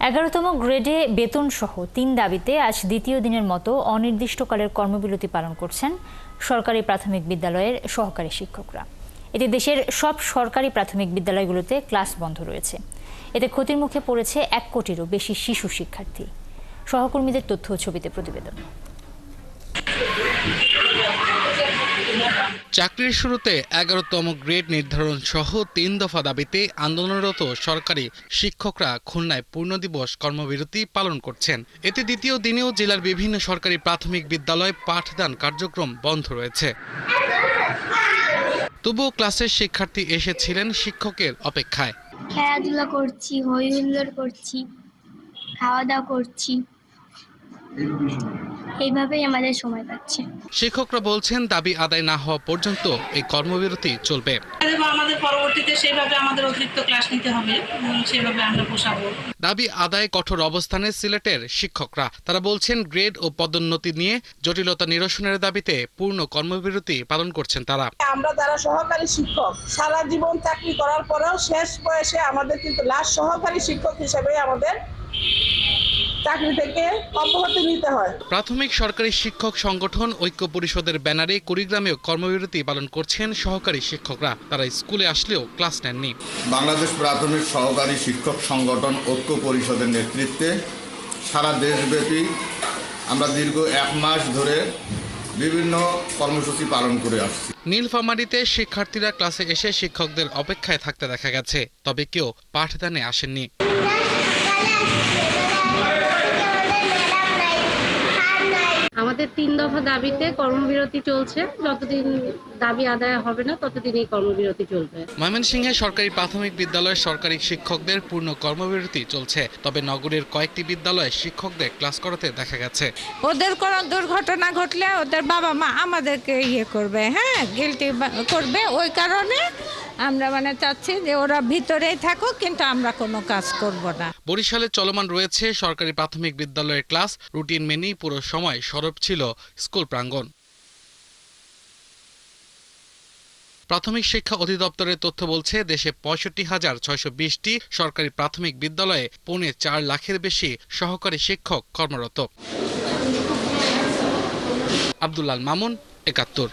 11তম গ্রেডে বেতন সহ ৩ দাবিতে আজ দ্বিতীয় দিনের মতো অনির্দিষ্টকালের কর্মবিরতি পালন করছেন সরকারি প্রাথমিক বিদ্যালয়ের সহকারী শিক্ষকরা। এতে দেশের সব সরকারি প্রাথমিক বিদ্যালয়গুলোতে ক্লাস বন্ধ রয়েছে। এতে ক্ষতির মুখে পড়েছে 1 কোটিরও বেশি শিশু শিক্ষার্থী। সহকর্মীদের তথ্য ও ছবিতে প্রতিবেদন। চাকরির শুরুতে 11তম গ্রেড নির্ধারণ সহ ৩ দফা দাবিতে আন্দোলনরত সরকারি শিক্ষকরা খুলনায় পূর্ণদিবস কর্মবিরতি পালন করছেন। এতে দ্বিতীয় দিনেও জেলার বিভিন্ন সরকারি প্রাথমিক বিদ্যালয়ে পাঠদান কার্যক্রম বন্ধ রয়েছে। তবুও ক্লাসের শিক্ষার্থী এসেছিলেন শিক্ষকের অপেক্ষায়। খেলাধুলা করছি, হই হুল্লোড় করছি, খাওয়া দাওয়া করছি, এইভাবেই আমাদের সময় কাটছে। শিক্ষকরা বলছেন দাবি আদায় না হওয়া পর্যন্ত এই কর্মবিরতি চলবে। আমাদের পরবর্তীতে সেইভাবে আমাদের অতিরিক্ত ক্লাস নিতে হবে, সেভাবে আমরা পোষাবো। দাবি আদায় কঠোর অবস্থানে সিলেটের শিক্ষকরা। তারা বলছেন গ্রেড ও পদোন্নতি নিয়ে জটিলতা নিরসনের দাবিতে পূর্ণ কর্মবিরতি পালন করছেন তারা। আমরা যারা সহকারী শিক্ষক সারা জীবন চাকরি করার পরেও শেষ বয়সে আমাদের কিন্তু লাস্ট সহকারী শিক্ষক হিসেবে আমাদের চাকরি থেকে অব্যাহতি নিতে হয়। প্রাথমিক সরকারি শিক্ষক সংগঠন ঐক্য পরিষদের ব্যানারে কুড়িগ্রামেও কর্মবিরতি পালন করছেন সহকারী শিক্ষকরা। তারা স্কুলে আসলেও ক্লাস নেননি। বাংলাদেশ প্রাথমিক সহকারী শিক্ষক সংগঠন ঐক্য পরিষদের নেতৃত্বে সারা দেশব্যাপী আমরা দীর্ঘ 1 মাস ধরে বিভিন্ন কর্মসূচি পালন করে আসছি। নীলফামারীতে শিক্ষার্থীরা ক্লাসে এসে শিক্ষকদের অপেক্ষায় থাকতে দেখা গেছে, তবে কেউ পাঠদানে আসেননি। আমাদের 3 দফা দাবিতে কর্মবিরতি চলছে। যতদিন দাবি আদায় হবে না ততদিন এই কর্মবিরতি চলবে। ময়মনসিংহে সরকারি প্রাথমিক বিদ্যালয়ের সরকারি শিক্ষকদের পূর্ণ কর্মবিরতি চলছে, তবে নগরের কয়েকটি বিদ্যালয়ে শিক্ষকদের ক্লাস করাতে দেখা গেছে। ওদের কোনো দুর্ঘটনা ঘটলে ওদের বাবা মা আমাদেরকে করবে, গিল্টি করবে। ওই কারণে আমরা চাচ্ছি যে ওরা ভিতরেই থাকুক, কিন্তু আমরা কোনো কাজ করব না। বরিশালে চলমান রয়েছে সরকারি প্রাথমিক বিদ্যালয়ের ক্লাস। রুটিন মেনেই পুরো সময় সরব ছিল স্কুল প্রাঙ্গণ। প্রাথমিক শিক্ষা অধিদপ্তরের তথ্য বলছে দেশে ৬৫,৬২০টি সরকারি প্রাথমিক বিদ্যালয়ে ৪.৫ লাখের বেশি সহকারী শিক্ষক কর্মরত। আব্দুল্লাল মামুন, ৭১।